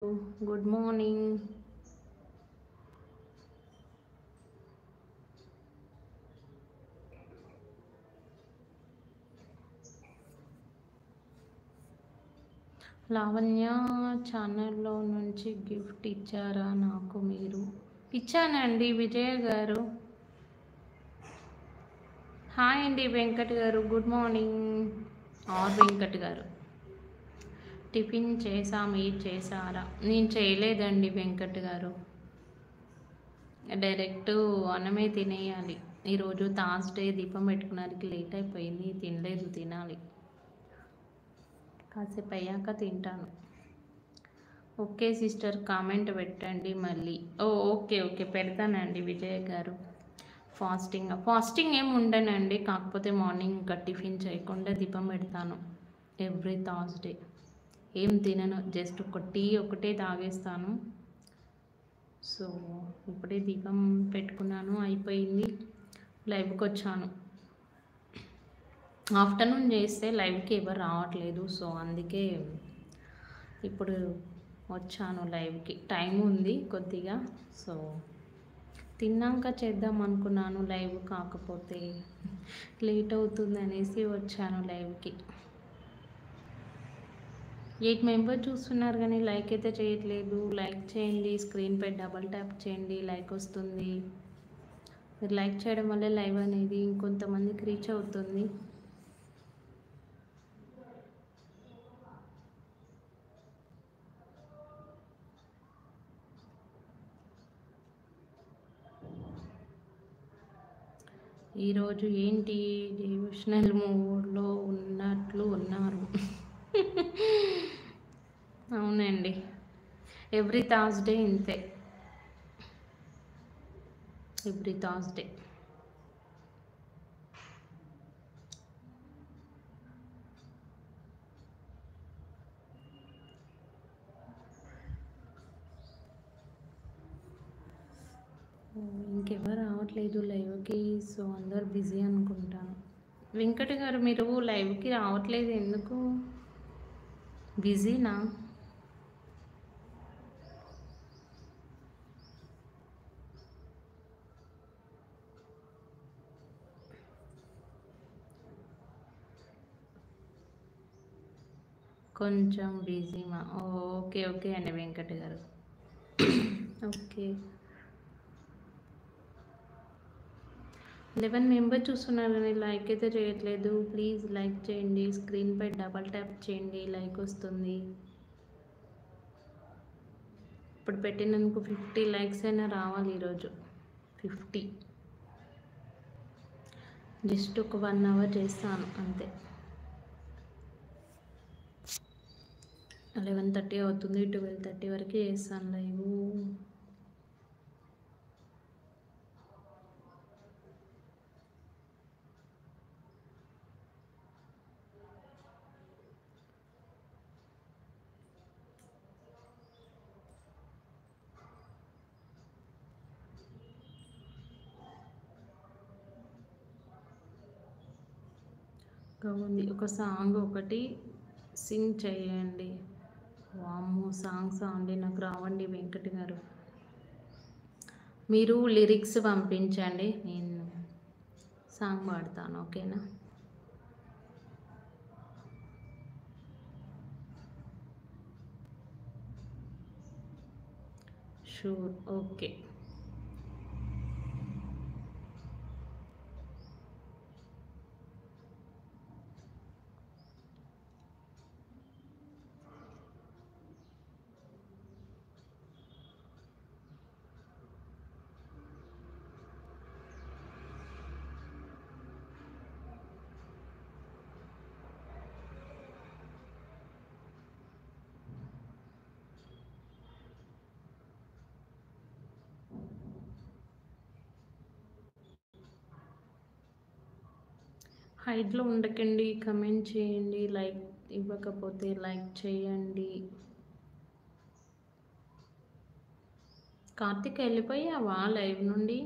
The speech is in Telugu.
Good morning. లావణ్య ఛానల్లో నుంచి గిఫ్ట్ ఇచ్చారా నాకు మీరు? ఇచ్చానండి విజయ గారు. హాయ్ అండి వెంకట్ గారు, గుడ్ మార్నింగ్. వెంకట్ గారు, టిఫిన్ చేసా, మీరు చేశారా? నేను చేయలేదండి వెంకట్ గారు, డైరెక్ట్ అన్నమే తినేయాలి. ఈరోజు థర్స్డే, దీపం పెట్టుకున్నానికి లేట్ అయిపోయింది, తినలేదు, తినాలి. కాసేపు అయ్యాక తింటాను. ఓకే సిస్టర్, కామెంట్ పెట్టండి మళ్ళీ. ఓకే ఓకే, పెడతానండి విజయ్ గారు. ఫాస్టింగ్ ఏమి ఉండనండి, కాకపోతే మార్నింగ్ ఇంకా టిఫిన్ చేయకుండా దీపం పెడతాను ఎవ్రీ థర్స్డే. ఏం తినను, జస్ట్ ఒక టీ ఒకటే తాగేస్తాను. సో ఇప్పుడే దీపం పెట్టుకున్నాను, అయిపోయింది, లైవ్కి వచ్చాను. ఆఫ్టర్నూన్ చేస్తే లైవ్కి ఎవరు రావట్లేదు, సో అందుకే ఇప్పుడు వచ్చాను లైవ్కి. టైం ఉంది కొద్దిగా, సో తిన్నాక చేద్దాం అనుకున్నాను లైవ్, కాకపోతే లేట్ అవుతుంది అనేసి వచ్చాను లైవ్కి. 8 మెంబర్స్ చూస్తున్నారు కానీ లైక్ అయితే చేయట్లేదు. లైక్ చేయండి, స్క్రీన్పై డబల్ ట్యాప్ చేయండి, లైక్ వస్తుంది. మీరు లైక్ చేయడం వల్ల లైవ్ అనేది ఇంకొంతమందికి రీచ్ అవుతుంది. ఈరోజు ఏంటి డివోషనల్ మూడ్లో ఉన్నట్లు ఉన్నారు. అవునండి, ఎవ్రీ థర్స్డే ఇంతే, ఎవ్రీ థర్స్డే. ఇంకెవరు రావట్లేదు లైవ్కి, సో అందరు బిజీ అనుకుంటాను. వెంకట గారు, మీరు లైవ్కి రావట్లేదు ఎందుకు? బిజీనా? కొంచెం బిజీమా? ఓకే ఓకే అండి వెంకట గారు. ఓకే, 11 మెంబర్స్ చూస్తున్నారు కానీ లైక్ అయితే చేయట్లేదు. ప్లీజ్ లైక్ చేయండి, స్క్రీన్పై డబల్ ట్యాప్ చేయండి, లైక్ వస్తుంది. ఇప్పుడు పెట్టినందుకు 50 లైక్స్ అయినా రావాలి ఈరోజు. 50, జస్ట్ ఒక 1 అవర్ చేస్తాను అంతే. 11:30 అవుతుంది, 12:30 వరకు చేస్తాను లైవ్. ఉంది ఒక సాంగ్ ఒకటి సింగ్ చేయండి. వామ్మో, సాంగ్స్ అండి నాకు రావండి వెంకట్ గారు. మీరు లిరిక్స్ పంపించండి, నేను సాంగ్ పాడతాను, ఓకేనా? Sure, okay. హైట్లో ఉండకండి, కమెంట్ చేయండి, లైక్ ఇవ్వకపోతే లైక్ చేయండి. కార్తిక్ వెళ్ళిపోయావా లైవ్ నుండి?